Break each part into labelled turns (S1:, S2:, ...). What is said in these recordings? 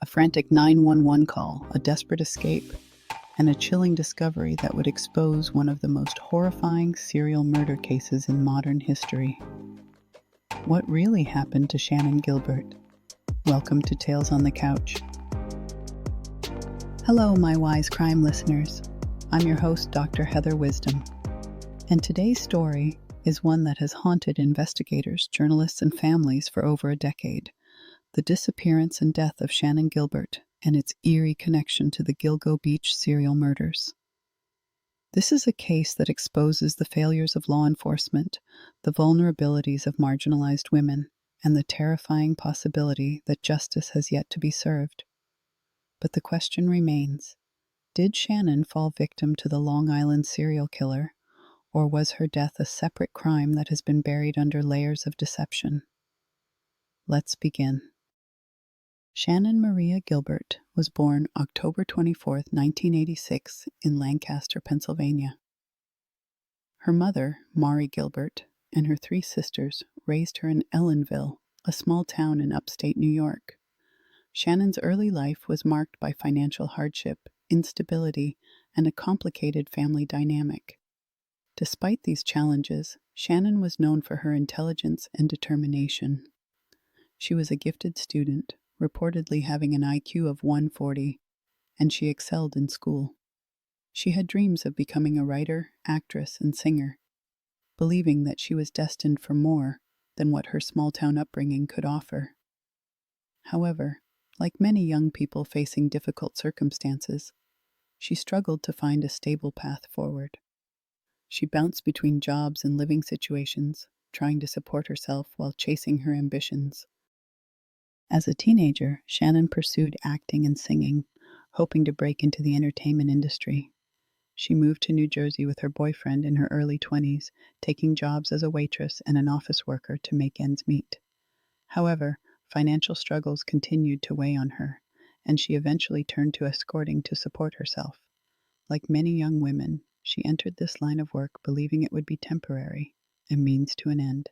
S1: frantic 911 call, a desperate escape, and a chilling discovery that would expose one of the most horrifying serial murder cases in modern history. What really happened to Shannan Gilbert? Welcome to Tales on the Couch. Hello, my wise crime listeners. I'm your host, Dr. Heather Wisdom. And today's story is one that has haunted investigators, journalists, and families for over a decade. The disappearance and death of Shannan Gilbert and its eerie connection to the Gilgo Beach serial murders. This is a case that exposes the failures of law enforcement, the vulnerabilities of marginalized women, and the terrifying possibility that justice has yet to be served. But the question remains, did Shannan fall victim to the Long Island serial killer, or was her death a separate crime that has been buried under layers of deception? Let's begin. Shannan Maria Gilbert was born October 24, 1986, in Lancaster, Pennsylvania. Her mother, Mari Gilbert, and her three sisters raised her in Ellenville, a small town in upstate New York. Shannan's early life was marked by financial hardship, instability, and a complicated family dynamic. Despite these challenges, Shannan was known for her intelligence and determination. She was a gifted student, reportedly having an IQ of 140, and she excelled in school. She had dreams of becoming a writer, actress, and singer, believing that she was destined for more than what her small-town upbringing could offer. However, like many young people facing difficult circumstances, she struggled to find a stable path forward. She bounced between jobs and living situations, trying to support herself while chasing her ambitions. As a teenager, Shannan pursued acting and singing, hoping to break into the entertainment industry. She moved to New Jersey with her boyfriend in her early 20s, taking jobs as a waitress and an office worker to make ends meet. However, financial struggles continued to weigh on her, and she eventually turned to escorting to support herself. Like many young women, she entered this line of work believing it would be temporary, a means to an end.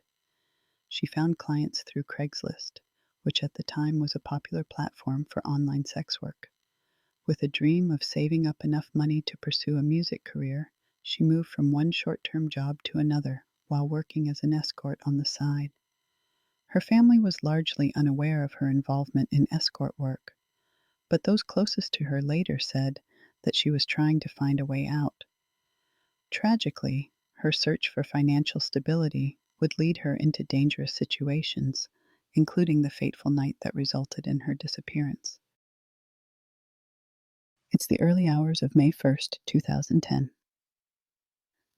S1: She found clients through Craigslist, which at the time was a popular platform for online sex work. With a dream of saving up enough money to pursue a music career, she moved from one short-term job to another while working as an escort on the side. Her family was largely unaware of her involvement in escort work, but those closest to her later said that she was trying to find a way out. Tragically, her search for financial stability would lead her into dangerous situations, including the fateful night that resulted in her disappearance. It's the early hours of May 1st, 2010.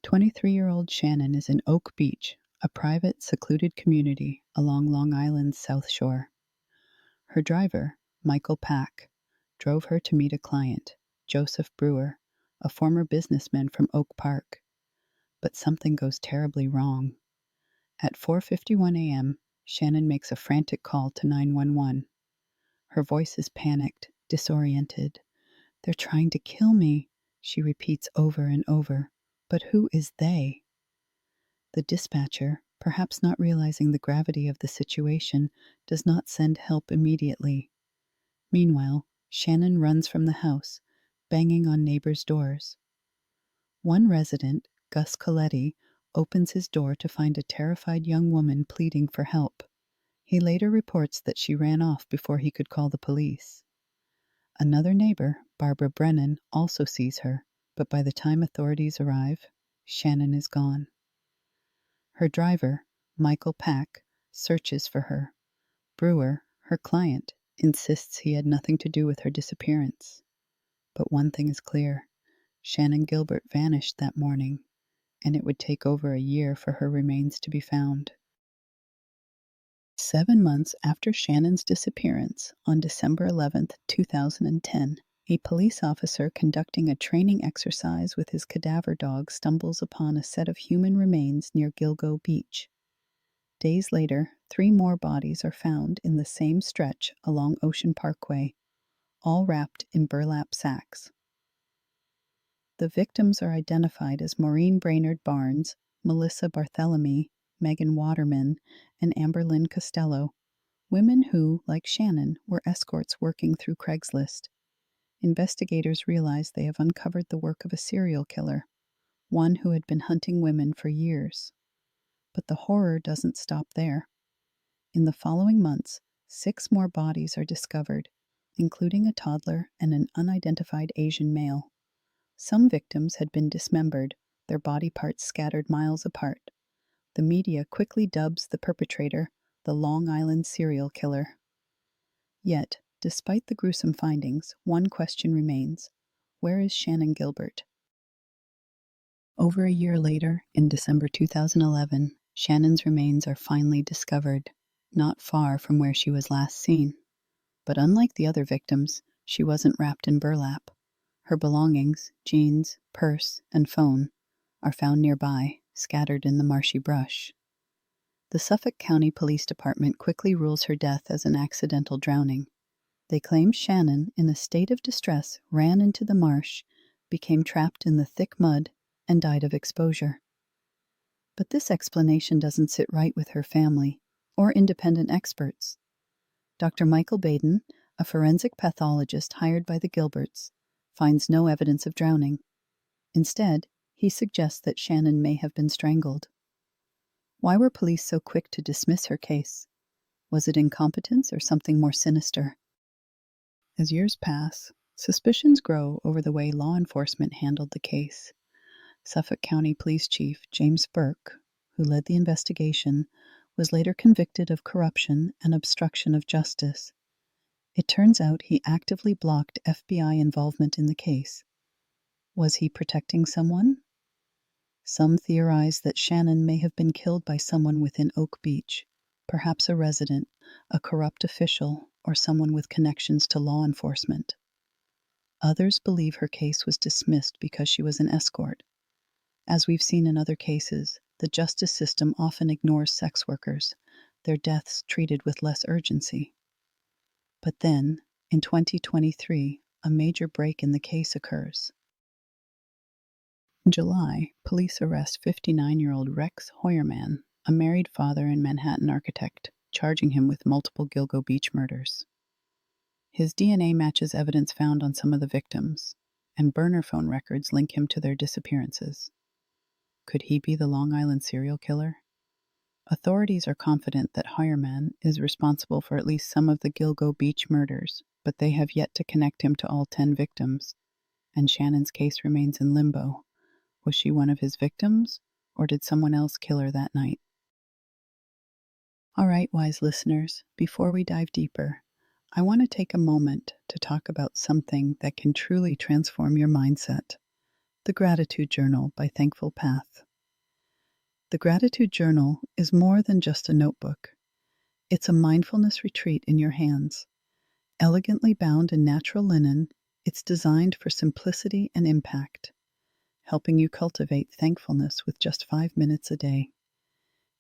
S1: 23-year-old Shannan is in Oak Beach, a private, secluded community along Long Island's South Shore. Her driver, Michael Pack, drove her to meet a client, Joseph Brewer, a former businessman from Oak Park. But something goes terribly wrong. At 4:51 a.m., Shannan makes a frantic call to 911. Her voice is panicked, disoriented. "They're trying to kill me," she repeats over and over. But who is they? The dispatcher, perhaps not realizing the gravity of the situation, does not send help immediately. Meanwhile, Shannan runs from the house, banging on neighbors' doors. One resident, Gus Coletti, opens his door to find a terrified young woman pleading for help. He later reports that she ran off before he could call the police. Another neighbor, Barbara Brennan, also sees her, but by the time authorities arrive, Shannan is gone. Her driver, Michael Pack, searches for her. Brewer, her client, insists he had nothing to do with her disappearance. But one thing is clear. Shannan Gilbert vanished that morning, and it would take over a year for her remains to be found. 7 months after Shannan's disappearance, on December 11, 2010, a police officer conducting a training exercise with his cadaver dog stumbles upon a set of human remains near Gilgo Beach. Days later, 3 more bodies are found in the same stretch along Ocean Parkway, all wrapped in burlap sacks. The victims are identified as Maureen Brainerd Barnes, Melissa Barthélemy, Megan Waterman, and Amberlynn Costello, Women who, like Shannan, were escorts working through Craigslist. Investigators realize they have uncovered the work of a serial killer, one who had been hunting women for years. But the horror doesn't stop there. In the following months, 6 more bodies are discovered, including a toddler and an unidentified Asian male. Some victims had been dismembered, their body parts scattered miles apart. The media quickly dubs the perpetrator the Long Island serial killer. Yet, despite the gruesome findings, one question remains: where is Shannan Gilbert? Over a year later, in December 2011, Shannan's remains are finally discovered, not far from where she was last seen. But unlike the other victims, she wasn't wrapped in burlap. Her belongings, jeans, purse, and phone, are found nearby, scattered in the marshy brush. The Suffolk County Police Department quickly rules her death as an accidental drowning. They claim Shannan, in a state of distress, ran into the marsh, became trapped in the thick mud, and died of exposure. But this explanation doesn't sit right with her family or independent experts. Dr. Michael Baden, a forensic pathologist hired by the Gilberts, finds no evidence of drowning. Instead, he suggests that Shannan may have been strangled. Why were police so quick to dismiss her case? Was it incompetence or something more sinister? As years pass, suspicions grow over the way law enforcement handled the case. Suffolk County Police Chief James Burke, who led the investigation, was later convicted of corruption and obstruction of justice. It turns out he actively blocked FBI involvement in the case. Was he protecting someone? Some theorize that Shannan may have been killed by someone within Oak Beach, perhaps a resident, a corrupt official, or someone with connections to law enforcement. Others believe her case was dismissed because she was an escort. As we've seen in other cases, the justice system often ignores sex workers, their deaths treated with less urgency. But then, in 2023, a major break in the case occurs. In July, police arrest 59-year-old Rex Hoyerman, a married father and Manhattan architect, charging him with multiple Gilgo Beach murders. His DNA matches evidence found on some of the victims, and burner phone records link him to their disappearances. Could he be the Long Island serial killer? Authorities are confident that Hoyerman is responsible for at least some of the Gilgo Beach murders, but they have yet to connect him to all 10 victims, and Shannan's case remains in limbo. Was she one of his victims, or did someone else kill her that night? All right, wise listeners, before we dive deeper, I want to take a moment to talk about something that can truly transform your mindset: the Gratitude Journal by Thankful Path. The Gratitude Journal is more than just a notebook. It's a mindfulness retreat in your hands. Elegantly bound in natural linen, it's designed for simplicity and impact, helping you cultivate thankfulness with just 5 minutes a day.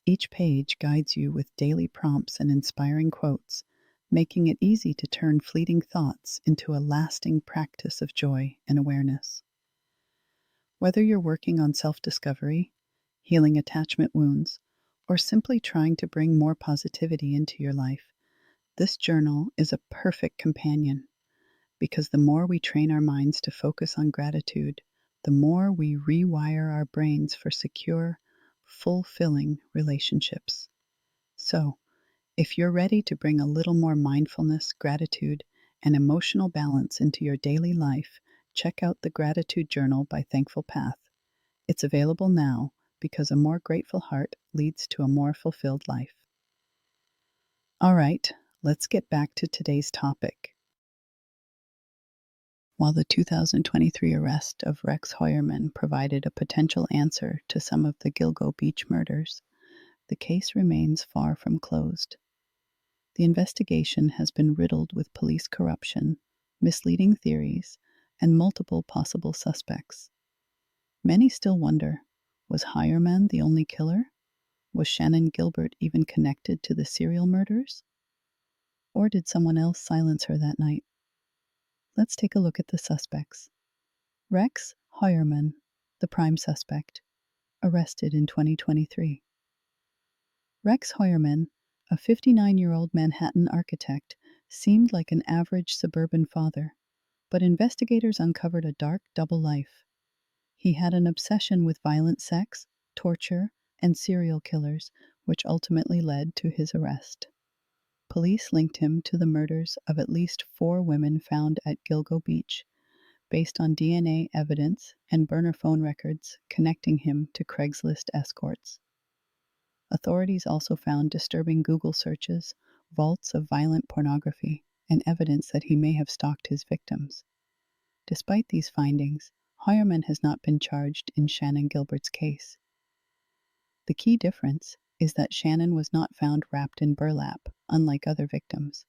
S1: Each page guides you with daily prompts and inspiring quotes, making it easy to turn fleeting thoughts into a lasting practice of joy and awareness. Whether you're working on self-discovery, healing attachment wounds, or simply trying to bring more positivity into your life, this journal is a perfect companion, because the more we train our minds to focus on gratitude, the more we rewire our brains for secure, fulfilling relationships. So, if you're ready to bring a little more mindfulness, gratitude, and emotional balance into your daily life, check out the Gratitude Journal by Thankful Path. It's available now because a more grateful heart leads to a more fulfilled life. All right, let's get back to today's topic. While the 2023 arrest of Rex Hoyerman provided a potential answer to some of the Gilgo Beach murders, the case remains far from closed. The investigation has been riddled with police corruption, misleading theories, and multiple possible suspects. Many still wonder, was Hoyerman the only killer? Was Shannan Gilbert even connected to the serial murders? Or did someone else silence her that night? Let's take a look at the suspects. Rex Hoyerman, the prime suspect, arrested in 2023. Rex Hoyerman, a 59-year-old Manhattan architect, seemed like an average suburban father, but investigators uncovered a dark double life. He had an obsession with violent sex, torture, and serial killers, which ultimately led to his arrest. Police linked him to the murders of at least 4 women found at Gilgo Beach, based on DNA evidence and burner phone records connecting him to Craigslist escorts. Authorities also found disturbing Google searches, vaults of violent pornography, and evidence that he may have stalked his victims. Despite these findings, Heuermann has not been charged in Shannan Gilbert's case. The key difference is that Shannan was not found wrapped in burlap, unlike other victims.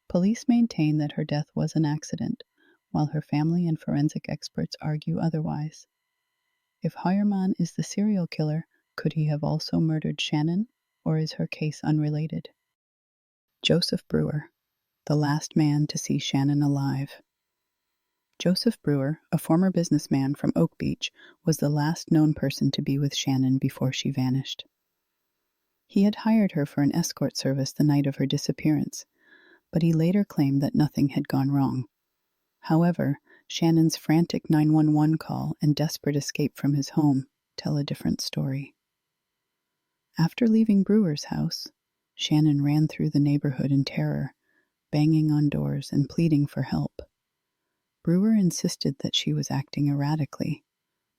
S1: Police maintain that her death was an accident, while her family and forensic experts argue otherwise. If Heuermann is the serial killer, could he have also murdered Shannan, or is her case unrelated? Joseph Brewer, the last man to see Shannan alive. Joseph Brewer, a former businessman from Oak Beach, was the last known person to be with Shannan before she vanished. He had hired her for an escort service the night of her disappearance, but he later claimed that nothing had gone wrong. However, Shannan's frantic 911 call and desperate escape from his home tell a different story. After leaving Brewer's house, Shannan ran through the neighborhood in terror, banging on doors and pleading for help. Brewer insisted that she was acting erratically,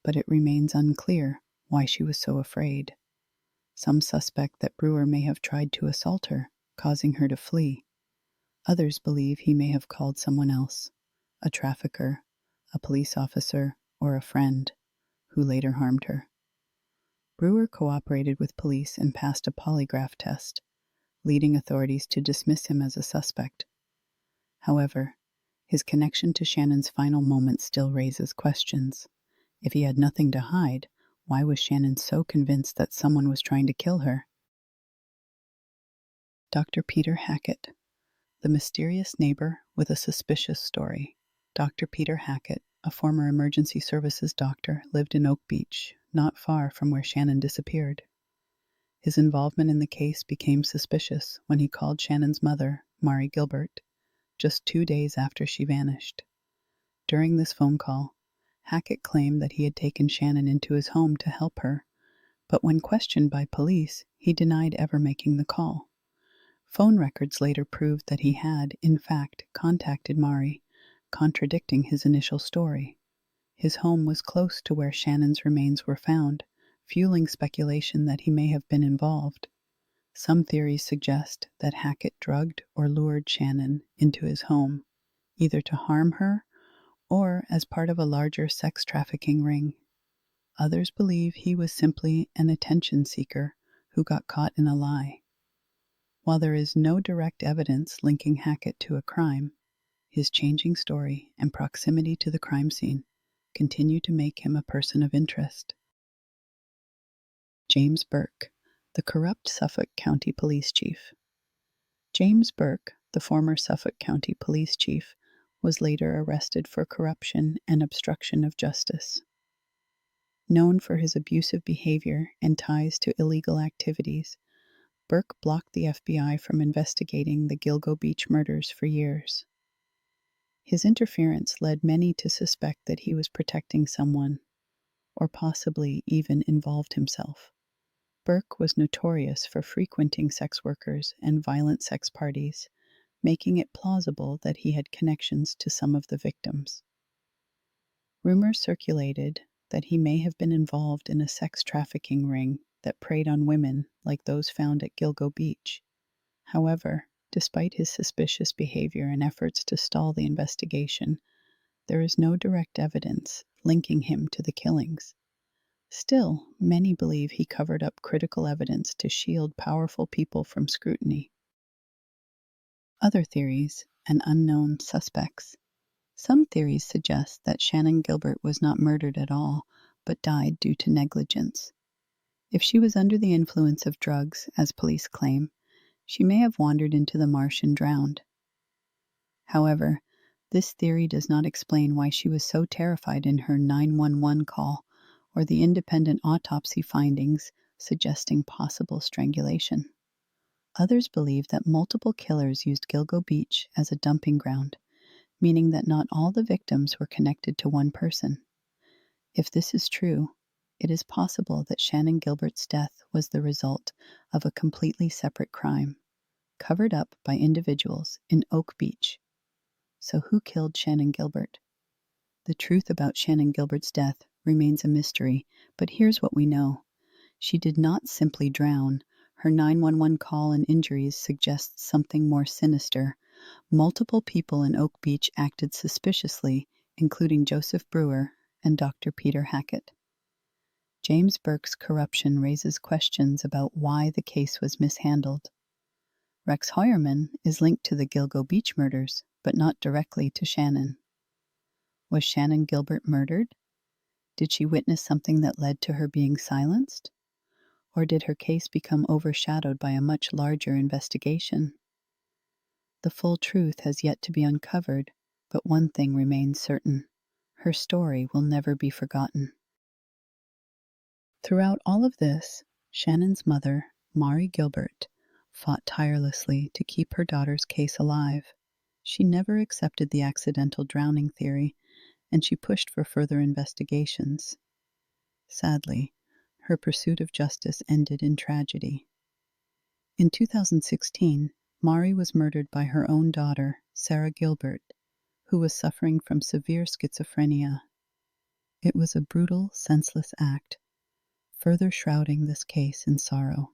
S1: but it remains unclear why she was so afraid. Some suspect that Brewer may have tried to assault her, causing her to flee. Others believe he may have called someone else, a trafficker, a police officer, or a friend, who later harmed her. Brewer cooperated with police and passed a polygraph test, leading authorities to dismiss him as a suspect. However, his connection to Shannan's final moments still raises questions. If he had nothing to hide, why was Shannan so convinced that someone was trying to kill her? Dr. Peter Hackett, the mysterious neighbor with a suspicious story. Dr. Peter Hackett, a former emergency services doctor, lived in Oak Beach, not far from where Shannan disappeared. His involvement in the case became suspicious when he called Shannan's mother, Mari Gilbert, just 2 days after she vanished. During this phone call, Hackett claimed that he had taken Shannan into his home to help her, but when questioned by police, he denied ever making the call. Phone records later proved that he had, in fact, contacted Mari, contradicting his initial story. His home was close to where Shannan's remains were found, fueling speculation that he may have been involved. Some theories suggest that Hackett drugged or lured Shannan into his home, either to harm her or as part of a larger sex trafficking ring. Others believe he was simply an attention seeker who got caught in a lie. While there is no direct evidence linking Hackett to a crime, his changing story and proximity to the crime scene continue to make him a person of interest. James Burke, the corrupt Suffolk County Police Chief. James Burke, the former Suffolk County Police Chief, was later arrested for corruption and obstruction of justice. Known for his abusive behavior and ties to illegal activities, Burke blocked the FBI from investigating the Gilgo Beach murders for years. His interference led many to suspect that he was protecting someone, or possibly even involved himself. Burke was notorious for frequenting sex workers and violent sex parties, making it plausible that he had connections to some of the victims. Rumors circulated that he may have been involved in a sex trafficking ring that preyed on women like those found at Gilgo Beach. However, despite his suspicious behavior and efforts to stall the investigation, there is no direct evidence linking him to the killings. Still, many believe he covered up critical evidence to shield powerful people from scrutiny. Other theories and unknown suspects. Some theories suggest that Shannan Gilbert was not murdered at all, but died due to negligence. If she was under the influence of drugs, as police claim, she may have wandered into the marsh and drowned. However, this theory does not explain why she was so terrified in her 911 call, or the independent autopsy findings suggesting possible strangulation. Others believe that multiple killers used Gilgo Beach as a dumping ground, meaning that not all the victims were connected to one person. If this is true, it is possible that Shannan Gilbert's death was the result of a completely separate crime, covered up by individuals in Oak Beach. So who killed Shannan Gilbert? The truth about Shannan Gilbert's death remains a mystery, but here's what we know. She did not simply drown. Her 911 call and injuries suggest something more sinister. Multiple people in Oak Beach acted suspiciously, including Joseph Brewer and Dr. Peter Hackett. James Burke's corruption raises questions about why the case was mishandled. Rex Heuermann is linked to the Gilgo Beach murders, but not directly to Shannan. Was Shannan Gilbert murdered? Did she witness something that led to her being silenced? Or did her case become overshadowed by a much larger investigation? The full truth has yet to be uncovered, but one thing remains certain. Her story will never be forgotten. Throughout all of this, Shannan's mother, Mari Gilbert, fought tirelessly to keep her daughter's case alive. She never accepted the accidental drowning theory, and she pushed for further investigations. Sadly, her pursuit of justice ended in tragedy. In 2016, Mari was murdered by her own daughter, Sarah Gilbert, who was suffering from severe schizophrenia. It was a brutal, senseless act, further shrouding this case in sorrow.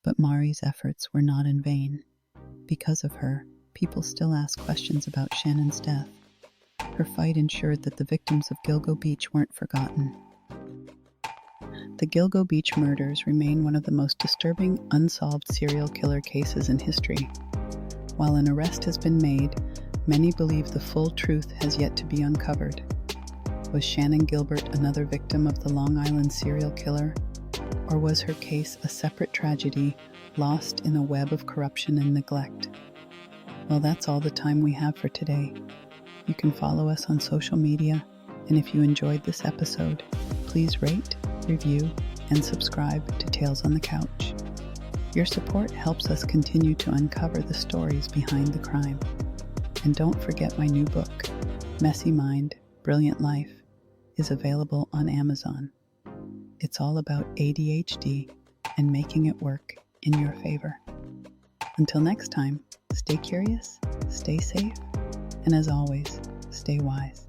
S1: But Mari's efforts were not in vain. Because of her, people still ask questions about Shannan's death. Her fight ensured that the victims of Gilgo Beach weren't forgotten. The Gilgo Beach murders remain one of the most disturbing unsolved serial killer cases in history. While an arrest has been made, many believe the full truth has yet to be uncovered. Was Shannan Gilbert another victim of the Long Island serial killer? Or was her case a separate tragedy lost in a web of corruption and neglect? Well, that's all the time we have for today. You can follow us on social media, and if you enjoyed this episode, please rate, review, and subscribe to Tales on the Couch. Your support helps us continue to uncover the stories behind the crime. And don't forget my new book, Messy Mind, Brilliant Life, is available on Amazon. It's all about ADHD and making it work in your favor. Until next time, stay curious, stay safe, and as always, stay wise.